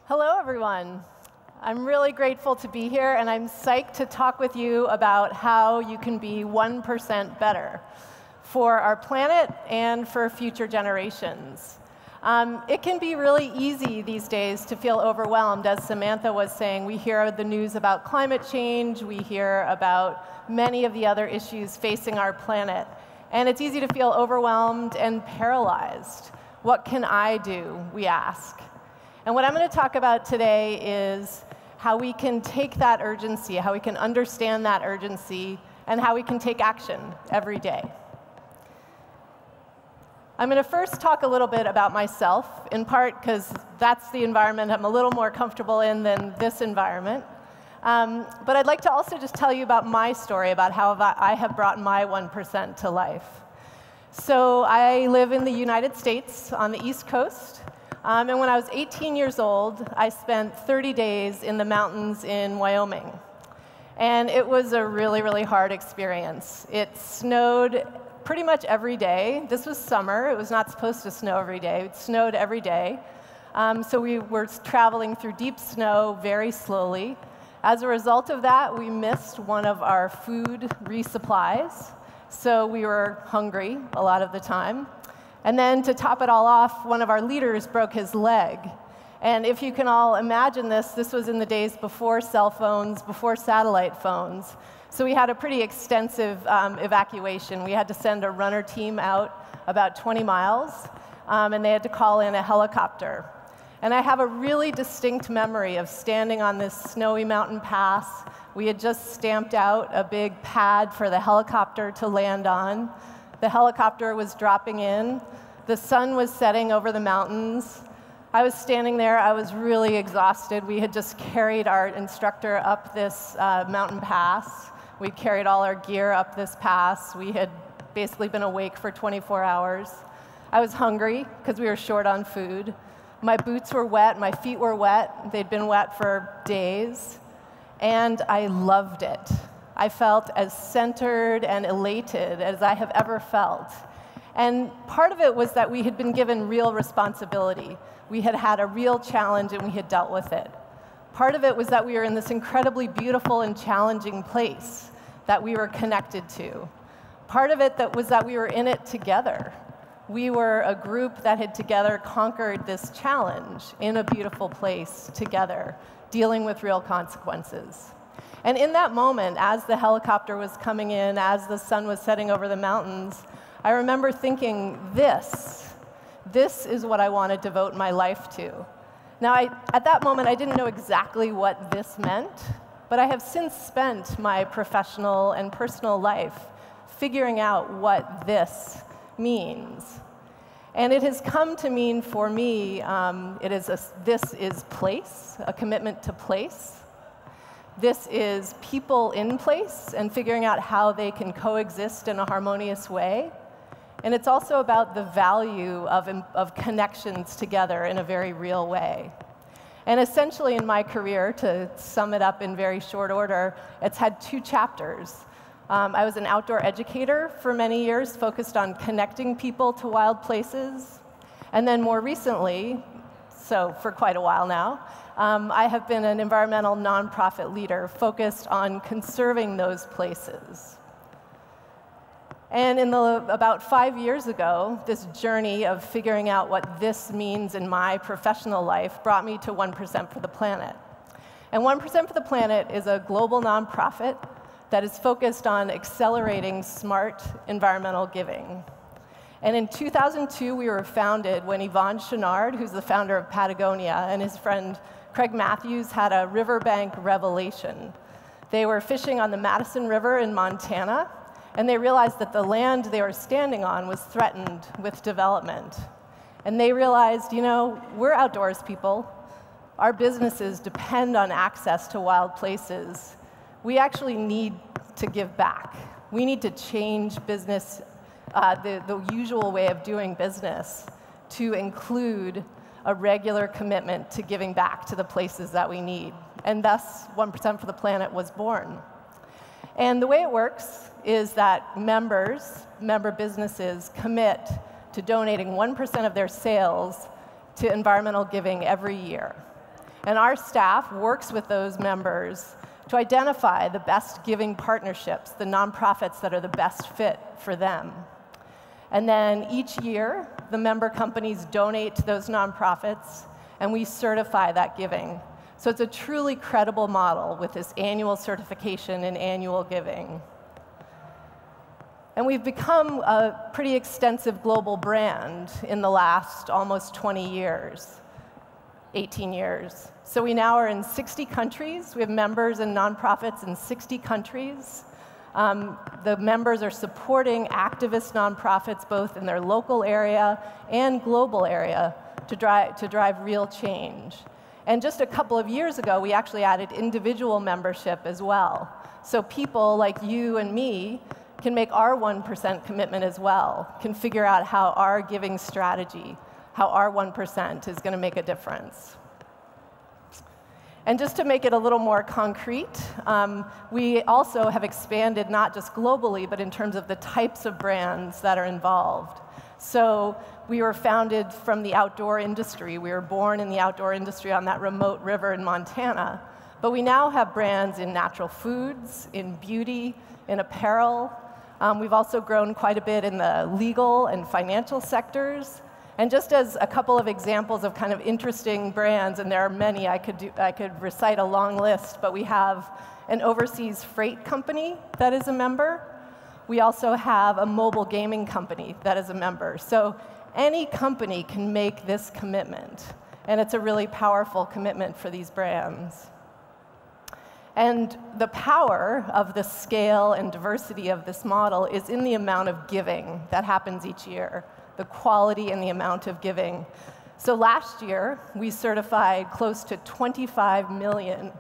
Hello, everyone. I'm really grateful to be here, and I'm psyched to talk with you about how you can be 1% better for our planet and for future generations. It can be really easy these days to feel overwhelmed. As Samantha was saying, we hear the news about climate change, we hear about many of the other issues facing our planet, and it's easy to feel overwhelmed and paralyzed. What can I do, we ask. And what I'm going to talk about today is how we can take that urgency, how we can understand that urgency, and how we can take action every day. I'm going to first talk a little bit about myself, in part because that's the environment I'm a little more comfortable in than this environment. But I'd like to also just tell you about my story, about how I have brought my 1% to life. So I live in the United States on the East Coast. And when I was 18 years old, I spent 30 days in the mountains in Wyoming. And it was a really, really hard experience. It snowed pretty much every day. This was summer. It was not supposed to snow every day. It snowed every day. So we were traveling through deep snow very slowly. As a result of that, we missed one of our food resupplies. So we were hungry a lot of the time. And then to top it all off, one of our leaders broke his leg. And if you can all imagine this, this was in the days before cell phones, before satellite phones. So we had a pretty extensive evacuation. We had to send a runner team out about 20 miles, and they had to call in a helicopter. And I have a really distinct memory of standing on this snowy mountain pass. We had just stamped out a big pad for the helicopter to land on. The helicopter was dropping in. The sun was setting over the mountains. I was standing there. I was really exhausted. We had just carried our instructor up this mountain pass. We carried all our gear up this pass. We had basically been awake for 24 hours. I was hungry because we were short on food. My boots were wet. My feet were wet. They'd been wet for days. And I loved it. I felt as centered and elated as I have ever felt. And part of it was that we had been given real responsibility. We had had a real challenge, and we had dealt with it. Part of it was that we were in this incredibly beautiful and challenging place that we were connected to. Part of it was that we were in it together. We were a group that had together conquered this challenge in a beautiful place together, dealing with real consequences. And in that moment, as the helicopter was coming in, as the sun was setting over the mountains, I remember thinking, this is what I want to devote my life to. Now, at that moment, I didn't know exactly what this meant, but I have since spent my professional and personal life figuring out what this means. And it has come to mean for me, this is place, a commitment to place. This is people in place and figuring out how they can coexist in a harmonious way. And it's also about the value of connections together in a very real way. And essentially in my career, to sum it up in very short order, it's had two chapters. I was an outdoor educator for many years, focused on connecting people to wild places. And then more recently, so for quite a while now, I have been an environmental nonprofit leader focused on conserving those places. And about 5 years ago, this journey of figuring out what this means in my professional life brought me to 1% for the Planet. And 1% for the Planet is a global nonprofit that is focused on accelerating smart environmental giving. And in 2002, we were founded when Yvon Chouinard, who's the founder of Patagonia, and his friend Craig Mathews had a riverbank revelation. They were fishing on the Madison River in Montana, and they realized that the land they were standing on was threatened with development. And they realized, you know, we're outdoors people. Our businesses depend on access to wild places. We actually need to give back. We need to change business, the usual way of doing business, to include a regular commitment to giving back to the places that we need. And thus, 1% for the Planet was born. And the way it works is that member businesses commit to donating 1% of their sales to environmental giving every year. And our staff works with those members to identify the best giving partnerships, the nonprofits that are the best fit for them. And then each year, the member companies donate to those nonprofits, and we certify that giving. So it's a truly credible model with this annual certification and annual giving. And we've become a pretty extensive global brand in the last almost 20 years, 18 years. So we now are in 60 countries. We have members and nonprofits in 60 countries. The members are supporting activist nonprofits both in their local area and global area to drive real change. And just a couple of years ago, we actually added individual membership as well. So people like you and me can make our 1% commitment as well, can figure out how our giving strategy, how our 1% is going to make a difference. And just to make it a little more concrete, we also have expanded not just globally, but in terms of the types of brands that are involved. So we were founded from the outdoor industry. We were born in the outdoor industry on that remote river in Montana. But we now have brands in natural foods, in beauty, in apparel. We've also grown quite a bit in the legal and financial sectors. And just as a couple of examples of kind of interesting brands, and there are many, I could recite a long list, but we have an overseas freight company that is a member. We also have a mobile gaming company that is a member. So any company can make this commitment, and it's a really powerful commitment for these brands. And the power of the scale and diversity of this model is in the amount of giving that happens each year, the quality and the amount of giving. So last year, we certified close to 25 million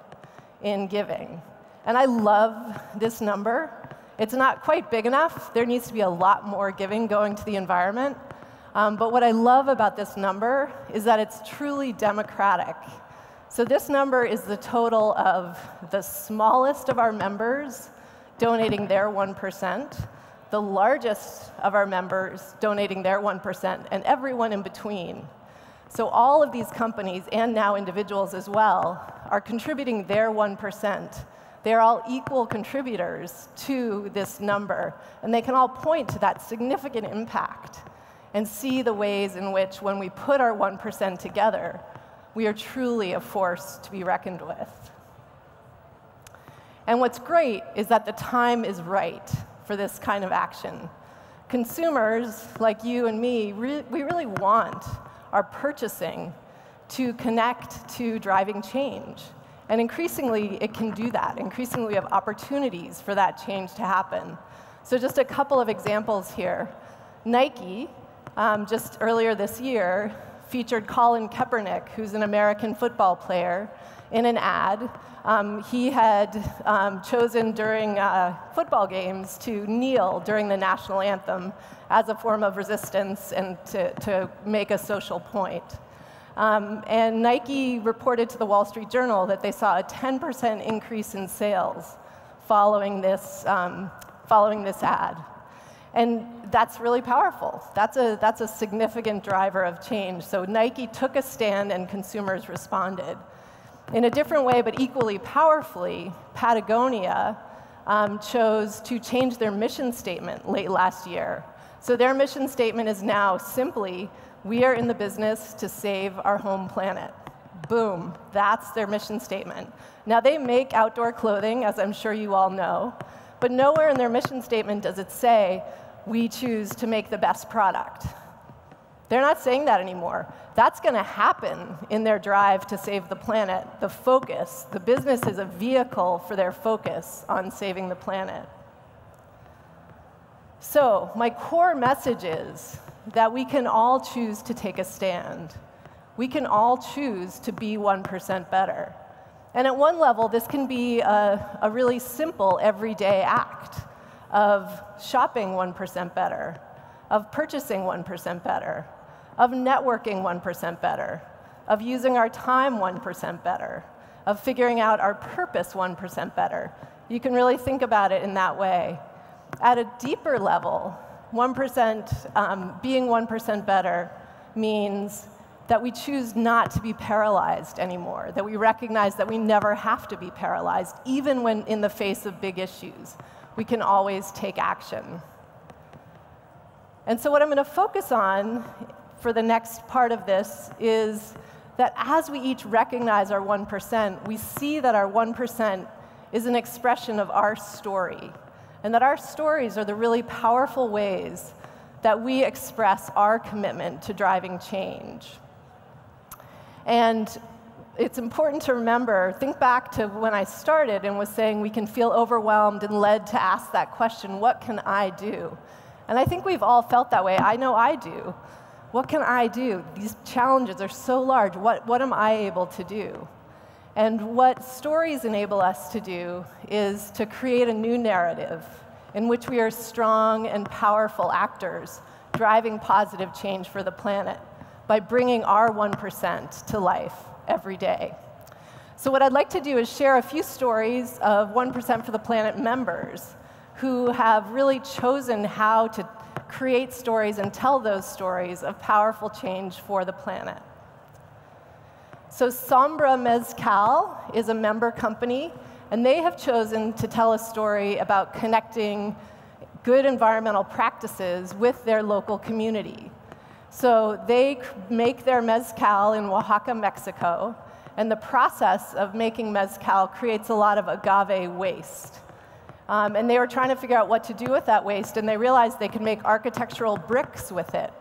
in giving. And I love this number. It's not quite big enough. There needs to be a lot more giving going to the environment. But what I love about this number is that it's truly democratic. So this number is the total of the smallest of our members donating their 1%, the largest of our members donating their 1%, and everyone in between. So all of these companies, and now individuals as well, are contributing their 1%. They're all equal contributors to this number, and they can all point to that significant impact and see the ways in which, when we put our 1% together, we are truly a force to be reckoned with. And what's great is that the time is right for this kind of action. Consumers, like you and me, we really want our purchasing to connect to driving change. And increasingly, it can do that. Increasingly, we have opportunities for that change to happen. So just a couple of examples here. Nike, just earlier this year, featured Colin Kaepernick, who's an American football player, in an ad. He had chosen during football games to kneel during the national anthem as a form of resistance and to make a social point. And Nike reported to the Wall Street Journal that they saw a 10% increase in sales following this ad. And that's really powerful. That's a significant driver of change. So Nike took a stand and consumers responded. In a different way, but equally powerfully, Patagonia chose to change their mission statement late last year. So their mission statement is now simply, we are in the business to save our home planet. Boom, that's their mission statement. Now they make outdoor clothing, as I'm sure you all know, but nowhere in their mission statement does it say, we choose to make the best product. They're not saying that anymore. That's going to happen in their drive to save the planet. The focus, the business is a vehicle for their focus on saving the planet. So my core message is that we can all choose to take a stand. We can all choose to be 1% better. And at one level, this can be a really simple, everyday act of shopping 1% better, of purchasing 1% better, of networking 1% better, of using our time 1% better, of figuring out our purpose 1% better. You can really think about it in that way. At a deeper level, 1%, being 1% better means that we choose not to be paralyzed anymore, that we recognize that we never have to be paralyzed, even when in the face of big issues. We can always take action. And so what I'm going to focus on for the next part of this is that as we each recognize our 1%, we see that our 1% is an expression of our story, and that our stories are the really powerful ways that we express our commitment to driving change. And it's important to remember, think back to when I started and was saying we can feel overwhelmed and led to ask that question, what can I do? And I think we've all felt that way. I know I do. What can I do? These challenges are so large. What am I able to do? And what stories enable us to do is to create a new narrative in which we are strong and powerful actors driving positive change for the planet by bringing our 1% to life every day. So what I'd like to do is share a few stories of 1% for the Planet members who have really chosen how to create stories and tell those stories of powerful change for the planet. So Sombra Mezcal is a member company, and they have chosen to tell a story about connecting good environmental practices with their local community. So they make their mezcal in Oaxaca, Mexico, and the process of making mezcal creates a lot of agave waste. And they were trying to figure out what to do with that waste, and they realized they could make architectural bricks with it.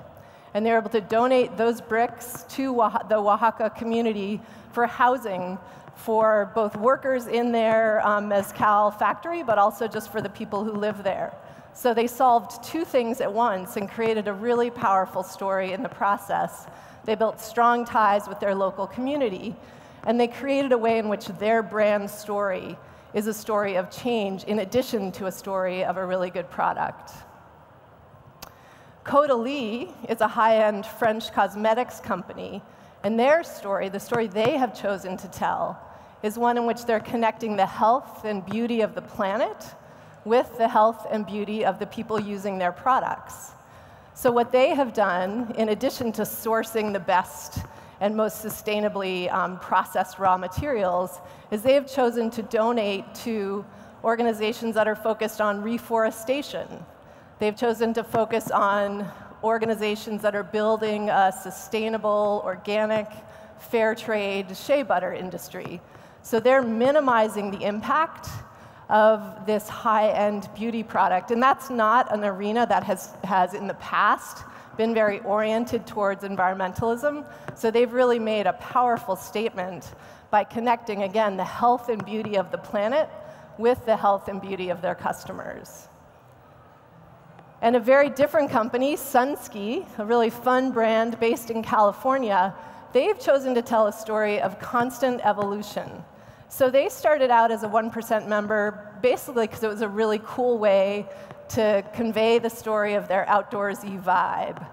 And they were able to donate those bricks to the Oaxaca community for housing for both workers in their mezcal factory, but also just for the people who live there. So they solved two things at once and created a really powerful story in the process. They built strong ties with their local community, and they created a way in which their brand story is a story of change in addition to a story of a really good product. Caudalie is a high-end French cosmetics company, and their story, the story they have chosen to tell, is one in which they're connecting the health and beauty of the planet with the health and beauty of the people using their products. So what they have done, in addition to sourcing the best and most sustainably processed raw materials, is they have chosen to donate to organizations that are focused on reforestation. They've chosen to focus on organizations that are building a sustainable, organic, fair trade shea butter industry. So they're minimizing the impact of this high-end beauty product. And that's not an arena that has in the past been very oriented towards environmentalism. So they've really made a powerful statement by connecting, again, the health and beauty of the planet with the health and beauty of their customers. And a very different company, Sunski, a really fun brand based in California, they've chosen to tell a story of constant evolution. So they started out as a 1% member basically because it was a really cool way to convey the story of their outdoorsy vibe.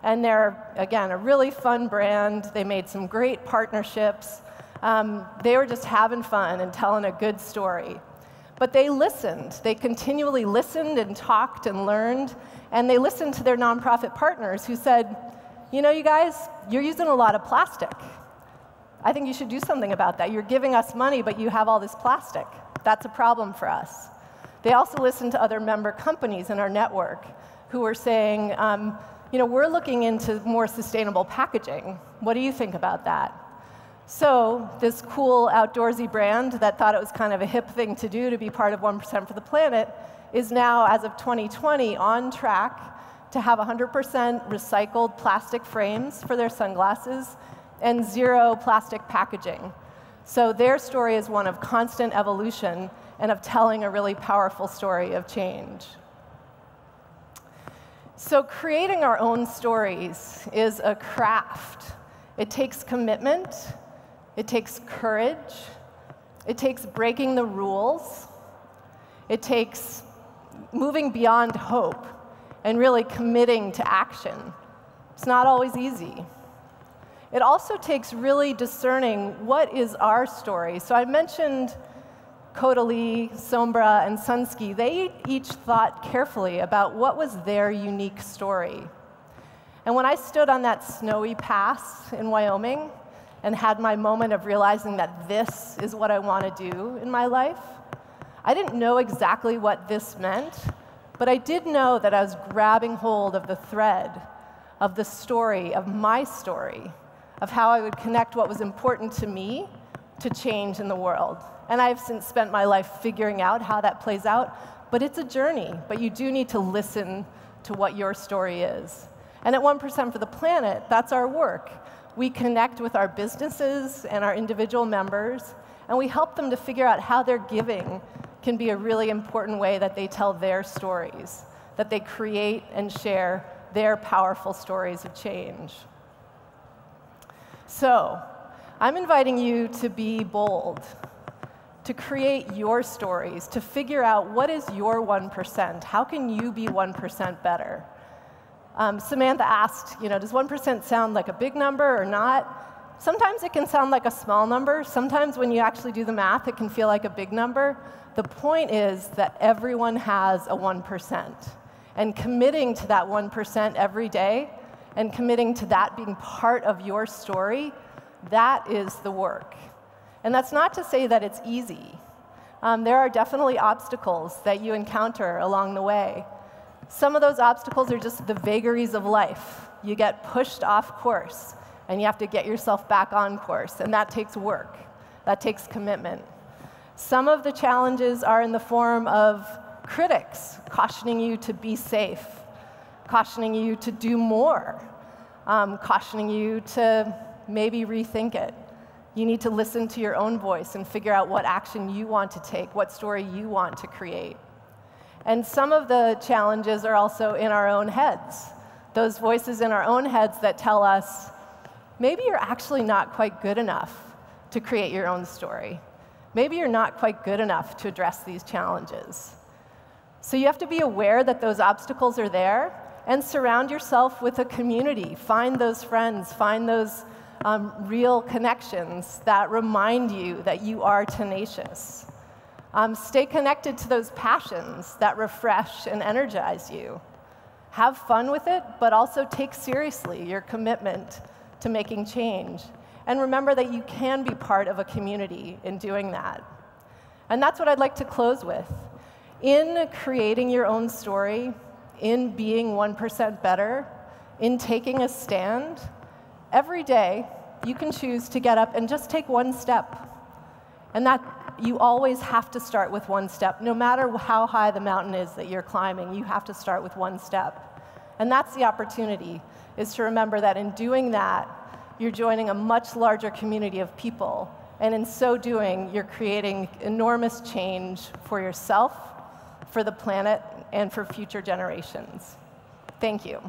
And they're, again, a really fun brand. They made some great partnerships. They were just having fun and telling a good story. But they listened. They continually listened and talked and learned. And they listened to their nonprofit partners who said, you know, you guys, you're using a lot of plastic. I think you should do something about that. You're giving us money, but you have all this plastic. That's a problem for us. They also listened to other member companies in our network who were saying, you know, we're looking into more sustainable packaging. What do you think about that? So this cool outdoorsy brand that thought it was kind of a hip thing to do to be part of 1% for the Planet is now, as of 2020, on track to have 100% recycled plastic frames for their sunglasses and zero plastic packaging. So their story is one of constant evolution and of telling a really powerful story of change. So creating our own stories is a craft. It takes commitment. It takes courage. It takes breaking the rules. It takes moving beyond hope and really committing to action. It's not always easy. It also takes really discerning what is our story. So I mentioned Caudalie, Sombra, and Sunski. They each thought carefully about what was their unique story. And when I stood on that snowy pass in Wyoming and had my moment of realizing that this is what I want to do in my life, I didn't know exactly what this meant, but I did know that I was grabbing hold of the thread of the story, of my story, of how I would connect what was important to me to change in the world. And I've since spent my life figuring out how that plays out, but it's a journey. But you do need to listen to what your story is. And at 1% for the Planet, that's our work. We connect with our businesses and our individual members, and we help them to figure out how their giving can be a really important way that they tell their stories, that they create and share their powerful stories of change. So, I'm inviting you to be bold, to create your stories, to figure out what is your 1%. How can you be 1% better? Samantha asked, does 1% sound like a big number or not? Sometimes it can sound like a small number. Sometimes when you actually do the math, it can feel like a big number. The point is that everyone has a 1%. And committing to that 1% every day, and committing to that being part of your story, that is the work. And that's not to say that it's easy. There are definitely obstacles that you encounter along the way. Some of those obstacles are just the vagaries of life. You get pushed off course, and you have to get yourself back on course, and that takes work. That takes commitment. Some of the challenges are in the form of critics cautioning you to be safe, cautioning you to do more, cautioning you to maybe rethink it. You need to listen to your own voice and figure out what action you want to take, what story you want to create. And some of the challenges are also in our own heads. Those voices in our own heads that tell us, maybe you're actually not quite good enough to create your own story. Maybe you're not quite good enough to address these challenges. So you have to be aware that those obstacles are there and surround yourself with a community. Find those friends, find those real connections that remind you that you are tenacious. Stay connected to those passions that refresh and energize you. Have fun with it, but also take seriously your commitment to making change. And remember that you can be part of a community in doing that. And that's what I'd like to close with. In creating your own story, in being 1% better, in taking a stand, every day you can choose to get up and just take one step. And that you always have to start with one step. No matter how high the mountain is that you're climbing, you have to start with one step. And that's the opportunity, is to remember that in doing that, you're joining a much larger community of people. And in so doing, you're creating enormous change for yourself, for the planet, and for future generations. Thank you.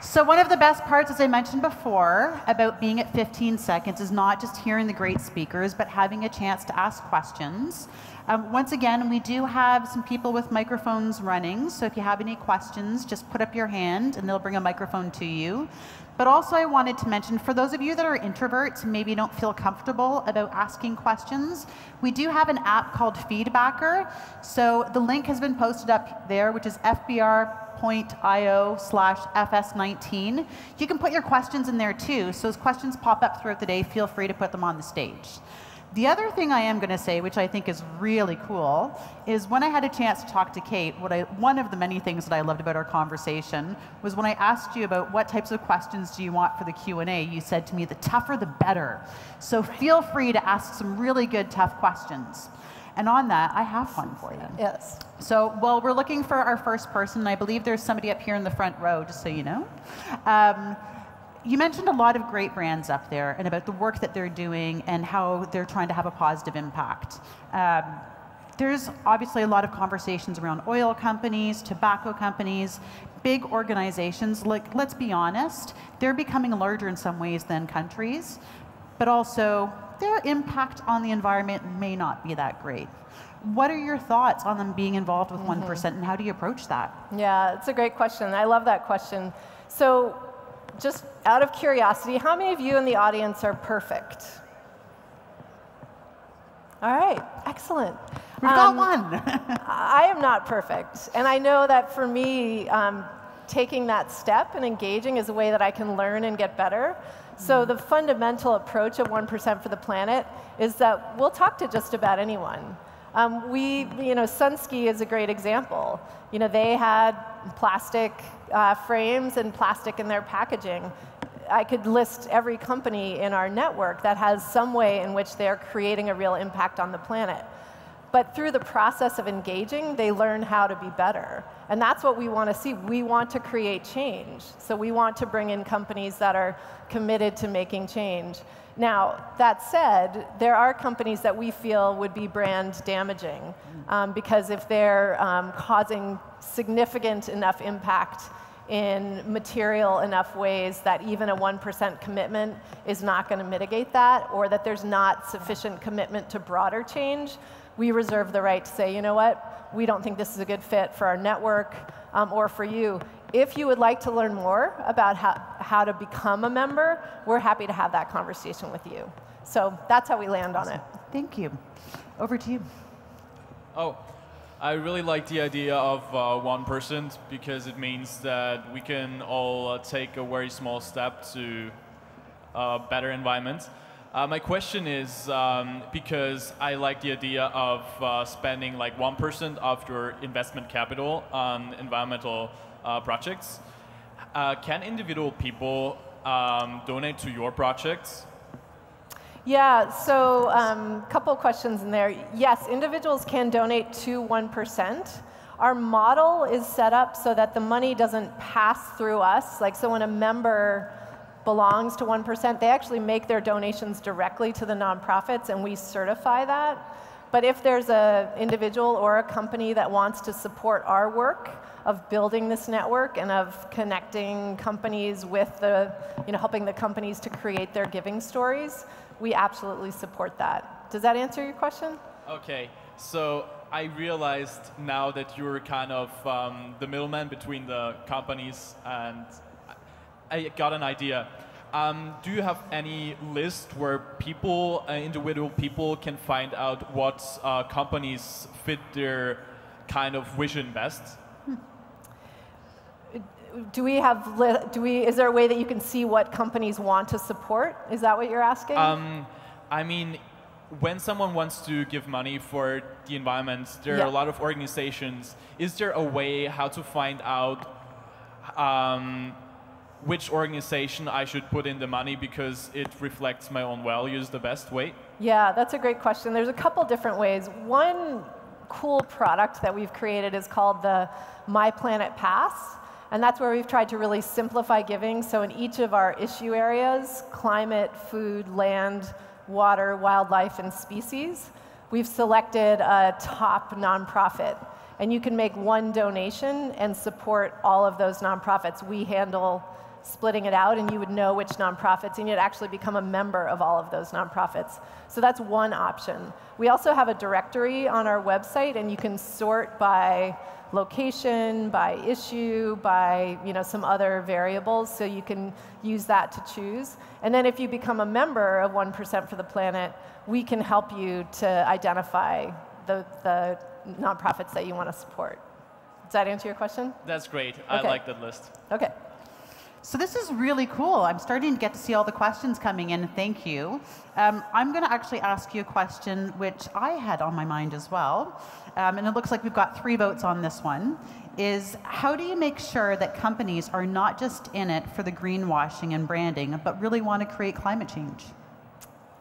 So one of the best parts, as I mentioned before, about being at 15 seconds is not just hearing the great speakers, but having a chance to ask questions. Once again, we do have some people with microphones running, so if you have any questions, just put up your hand and they'll bring a microphone to you. But also I wanted to mention, for those of you that are introverts and maybe don't feel comfortable about asking questions, we do have an app called Feedbacker. So the link has been posted up there, which is fbr.io/fs19. You can put your questions in there too, so as questions pop up throughout the day, feel free to put them on the stage. The other thing I am going to say, which I think is really cool, is when I had a chance to talk to Kate, one of the many things that I loved about our conversation was when I asked you about what types of questions do you want for the Q&A, you said to me, the tougher the better. So feel free to ask some really good, tough questions. And on that, I have one for you. Yes. So while we're looking for our first person, I believe there's somebody up here in the front row, just so you know. You mentioned a lot of great brands up there and about the work that they're doing and how they're trying to have a positive impact. There's obviously a lot of conversations around oil companies, tobacco companies, big organizations. Like, let's be honest, they're becoming larger in some ways than countries, but also their impact on the environment may not be that great. What are your thoughts on them being involved with 1%, and how do you approach that? Yeah, it's a great question. I love that question. So, just out of curiosity, how many of you in the audience are perfect? All right, excellent. We've got one. I am not perfect. And I know that for me, taking that step and engaging is a way that I can learn and get better. So the fundamental approach of 1% for the planet is that we'll talk to just about anyone. Sunski is a great example. They had plastic frames and plastic in their packaging. I could list every company in our network that has some way in which they're creating a real impact on the planet. But through the process of engaging, they learn how to be better. And that's what we want to see. We want to create change. So we want to bring in companies that are committed to making change. Now, that said, there are companies that we feel would be brand damaging because if they're causing significant enough impact in material enough ways that even a 1% commitment is not going to mitigate that, or that there's not sufficient commitment to broader change, we reserve the right to say, you know what, we don't think this is a good fit for our network or for you. If you would like to learn more about how to become a member, we're happy to have that conversation with you. So that's how we land on it. Thank you. Over to you. Oh, I really like the idea of 1% because it means that we can all take a very small step to a better environment. My question is, because I like the idea of spending like 1% of your investment capital on environmental projects. Can individual people donate to your projects? Yeah, so a couple questions in there. Yes, individuals can donate to 1%. Our model is set up so that the money doesn't pass through us. Like, so when a member belongs to 1%, they actually make their donations directly to the nonprofits, and we certify that. But if there's an individual or a company that wants to support our work of building this network and of connecting companies with helping the companies to create their giving stories, we absolutely support that. Does that answer your question? Okay, so I realized now that you're kind of the middleman between the companies, and I got an idea. Do you have any list where people, individual people, can find out what companies fit their kind of vision best? Is there a way that you can see what companies want to support? Is that what you're asking? I mean, when someone wants to give money for the environment, there are a lot of organizations. Is there a way how to find out which organization I should put in the money because it reflects my own values the best way? Yeah, that's a great question. There's a couple different ways. One cool product that we've created is called the My Planet Pass. And that's where we've tried to really simplify giving. So in each of our issue areas, climate, food, land, water, wildlife, and species, we've selected a top nonprofit. And you can make one donation and support all of those nonprofits. We handle splitting it out, and you would know which nonprofits, and you'd actually become a member of all of those nonprofits. So that's one option. We also have a directory on our website, and you can sort by location, by issue, by some other variables, so you can use that to choose. And then if you become a member of 1% for the Planet, we can help you to identify the nonprofits that you want to support. Does that answer your question? That's great. Okay. I like that list. Okay. So this is really cool. I'm starting to get to see all the questions coming in. Thank you. I'm going to actually ask you a question which I had on my mind as well. And it looks like we've got 3 votes on this one. Is how do you make sure that companies are not just in it for the greenwashing and branding, but really want to create climate change?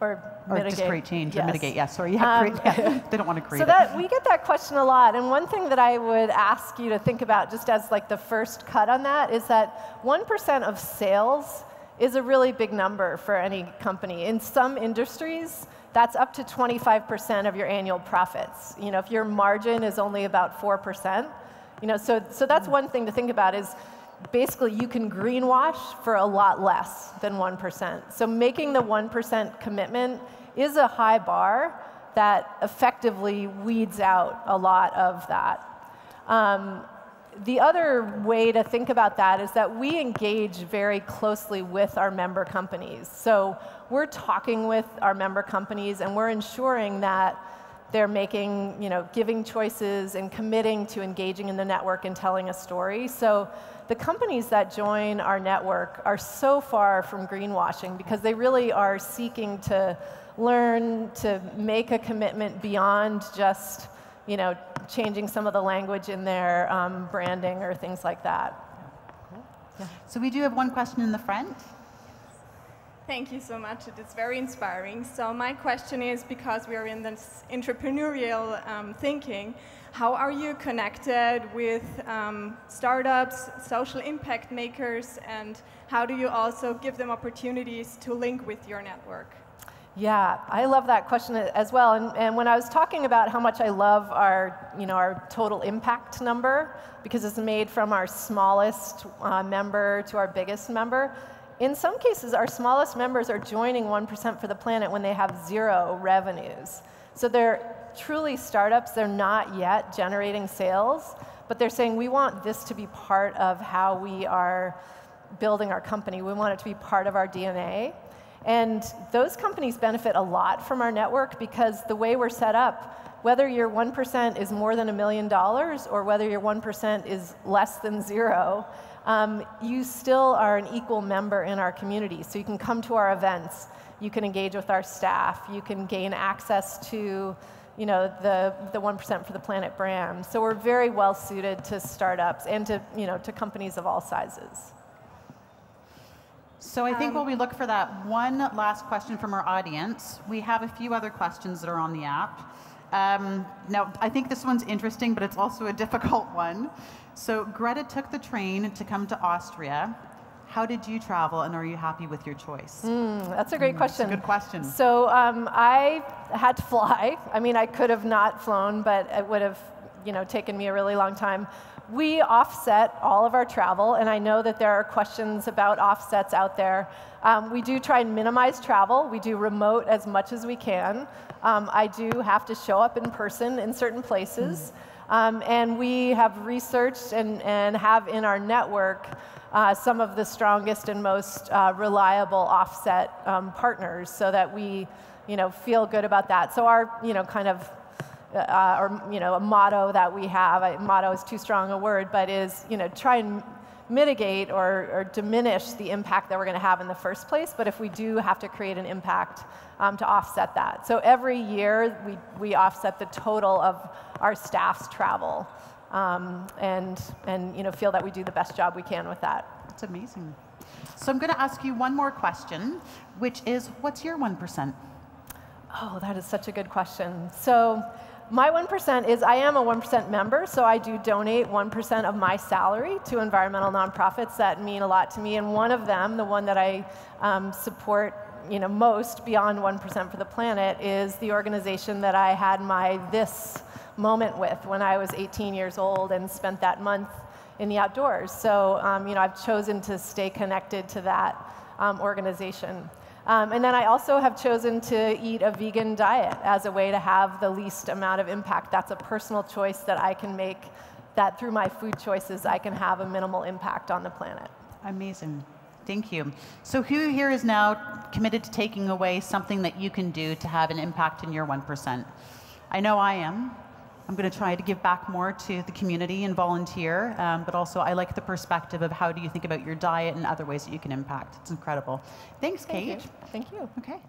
Or just create change, yes. Or mitigate, yes. Sorry, yeah, they don't want to create So we get that question a lot, and one thing that I would ask you to think about just as like the first cut on that is that 1% of sales is a really big number for any company. In some industries, that's up to 25% of your annual profits. If your margin is only about 4%, so that's one thing to think about is basically you can greenwash for a lot less than 1%. So making the 1% commitment is a high bar that effectively weeds out a lot of that. The other way to think about that is that we engage very closely with our member companies. So we're talking with our member companies and we're ensuring that they're making, giving choices and committing to engaging in the network and telling a story. So the companies that join our network are so far from greenwashing because they really are seeking to learn to make a commitment beyond just, changing some of the language in their branding or things like that. Cool. Yeah. So we do have one question in the front. Thank you so much. It is very inspiring. So my question is, because we are in this entrepreneurial thinking, how are you connected with startups, social impact makers, and how do you also give them opportunities to link with your network? Yeah, I love that question as well. And when I was talking about how much I love our total impact number, because it's made from our smallest member to our biggest member, in some cases, our smallest members are joining 1% for the Planet when they have 0 revenues. So they're truly startups. They're not yet generating sales, but they're saying, we want this to be part of how we are building our company. We want it to be part of our DNA. And those companies benefit a lot from our network because the way we're set up, whether your 1% is more than $1 million or whether your 1% is less than 0, you still are an equal member in our community. So you can come to our events, you can engage with our staff, you can gain access to the 1% for the Planet brand. So we're very well suited to startups and to companies of all sizes. So I think while we look for that one last question from our audience, we have a few other questions that are on the app. Now, I think this one's interesting, but it's also a difficult one. So Greta took the train to come to Austria. How did you travel, and are you happy with your choice? That's a great question. That's a good question. So I had to fly. I mean, I could have not flown, but it would have taken me a really long time. We offset all of our travel, and I know that there are questions about offsets out there. We do try and minimize travel. We do remote as much as we can. I do have to show up in person in certain places. And we have researched and have in our network some of the strongest and most reliable offset partners so that we feel good about that. So our kind of a motto that we have, motto is too strong a word, but is try and mitigate or diminish the impact that we're going to have in the first place. But if we do have to create an impact, to offset that. So every year we offset the total of our staff's travel, and feel that we do the best job we can with that. That's amazing. So I'm going to ask you one more question, which is, what's your 1%? Oh, that is such a good question. So my 1% is, I am a 1% member, so I do donate 1% of my salary to environmental nonprofits that mean a lot to me. And one of them, the one that I support most beyond 1% for the Planet, is the organization that I had my this moment with when I was 18 years old and spent that month in the outdoors. So I've chosen to stay connected to that organization. And then I also have chosen to eat a vegan diet as a way to have the least amount of impact. That's a personal choice that I can make, that through my food choices I can have a minimal impact on the planet. Amazing. Thank you. So who here is now committed to taking away something that you can do to have an impact in your 1%? I know I am. I'm going to try to give back more to the community and volunteer, but also I like the perspective of how do you think about your diet and other ways that you can impact. It's incredible. Thanks, Kate. Thank you. Okay.